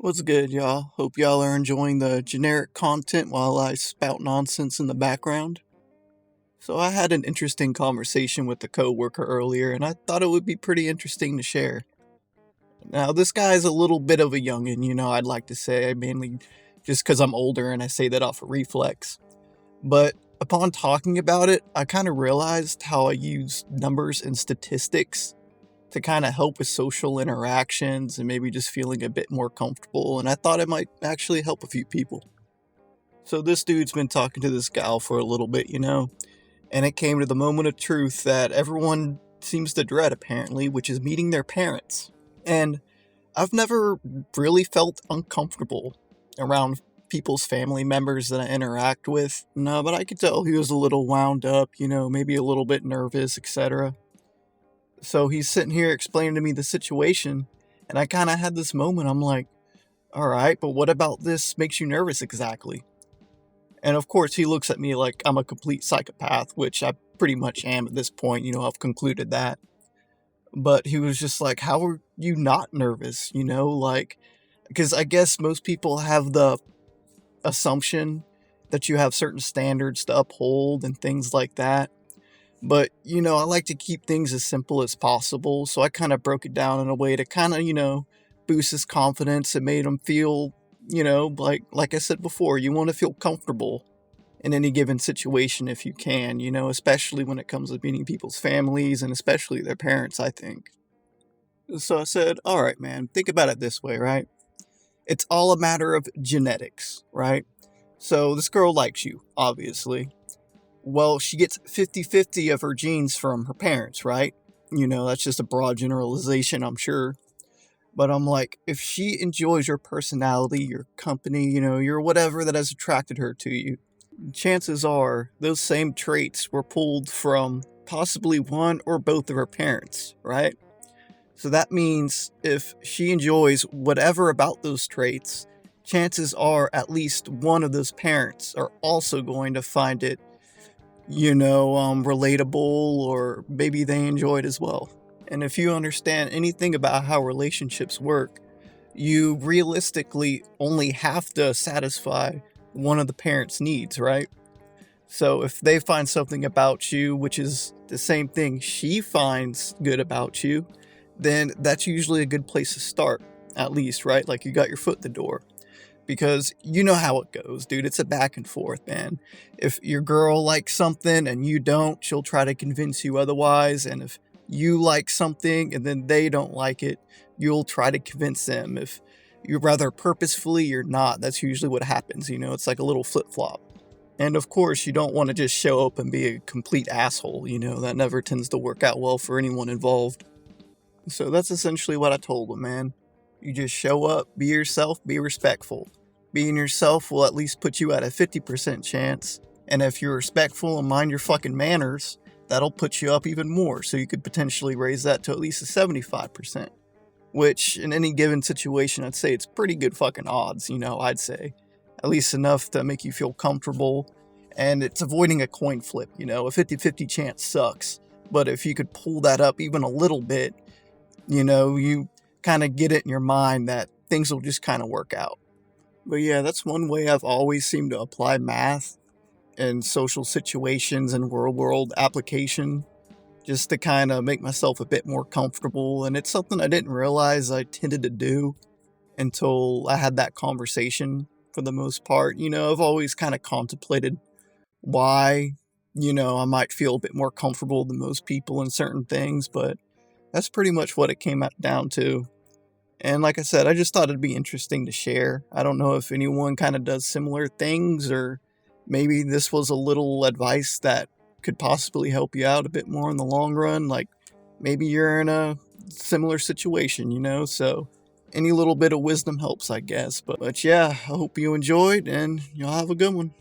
What's good, y'all? Hope y'all are enjoying the generic content while I spout nonsense in the background. So, I had an interesting conversation with a coworker earlier, and I thought it would be pretty interesting to share. Now, this guy's a little bit of a youngin', I'd like to say, mainly just because I'm older and I say that off a reflex. But upon talking about it, I kind of realized how I use numbers and statistics to kind of help with social interactions and maybe just feeling a bit more comfortable, and I thought it might actually help a few people. So this dude's been talking to this gal for a little bit, and it came to the moment of truth that everyone seems to dread apparently, which is meeting their parents. And I've never really felt uncomfortable around people's family members that I interact with. No, but I could tell he was a little wound up, maybe a little bit nervous, etc. So he's sitting here explaining to me the situation, and I kind of had this moment. I'm like, all right, but what about this makes you nervous exactly? And of course, he looks at me like I'm a complete psychopath, which I pretty much am at this point. I've concluded that. But he was just like, how are you not nervous? Because I guess most people have the assumption that you have certain standards to uphold and things like that. But, I like to keep things as simple as possible. So I kind of broke it down in a way to kind of, boost his confidence and made him feel, like I said before, you want to feel comfortable in any given situation if you can, especially when it comes to meeting people's families and especially their parents, I think. So I said, all right, man, think about it this way, right? It's all a matter of genetics, right? So this girl likes you, obviously. Well, she gets 50-50 of her genes from her parents, right? That's just a broad generalization, I'm sure. But I'm like, if she enjoys your personality, your company, your whatever that has attracted her to you, chances are those same traits were pulled from possibly one or both of her parents, right? So that means if she enjoys whatever about those traits, chances are at least one of those parents are also going to find it relatable, or maybe they enjoy it as well. And if you understand anything about how relationships work, you realistically only have to satisfy one of the parents' needs, right? So if they find something about you, which is the same thing she finds good about you, then that's usually a good place to start, at least, right? Like you got your foot in the door. Because you know how it goes, dude. It's a back and forth, man. If your girl likes something and you don't, she'll try to convince you otherwise. And if you like something and then they don't like it, you'll try to convince them. If you're rather purposefully or not, that's usually what happens. It's like a little flip flop. And of course, you don't want to just show up and be a complete asshole. That never tends to work out well for anyone involved. So that's essentially what I told him, man. You just show up, be yourself, be respectful. Being yourself will at least put you at a 50% chance, and if you're respectful and mind your fucking manners, that'll put you up even more, so you could potentially raise that to at least a 75%. Which, in any given situation, I'd say it's pretty good fucking odds, I'd say. At least enough to make you feel comfortable, and it's avoiding a coin flip, a 50-50 chance sucks. But if you could pull that up even a little bit, you kind of get it in your mind that things will just kind of work out. But yeah, that's one way I've always seemed to apply math in social situations and real world application, just to kind of make myself a bit more comfortable. And it's something I didn't realize I tended to do until I had that conversation for the most part. I've always kind of contemplated why, I might feel a bit more comfortable than most people in certain things, but that's pretty much what it came down to. And like I said, I just thought it'd be interesting to share. I don't know if anyone kind of does similar things, or maybe this was a little advice that could possibly help you out a bit more in the long run. Like maybe you're in a similar situation, so any little bit of wisdom helps, I guess. But yeah, I hope you enjoyed and y'all have a good one.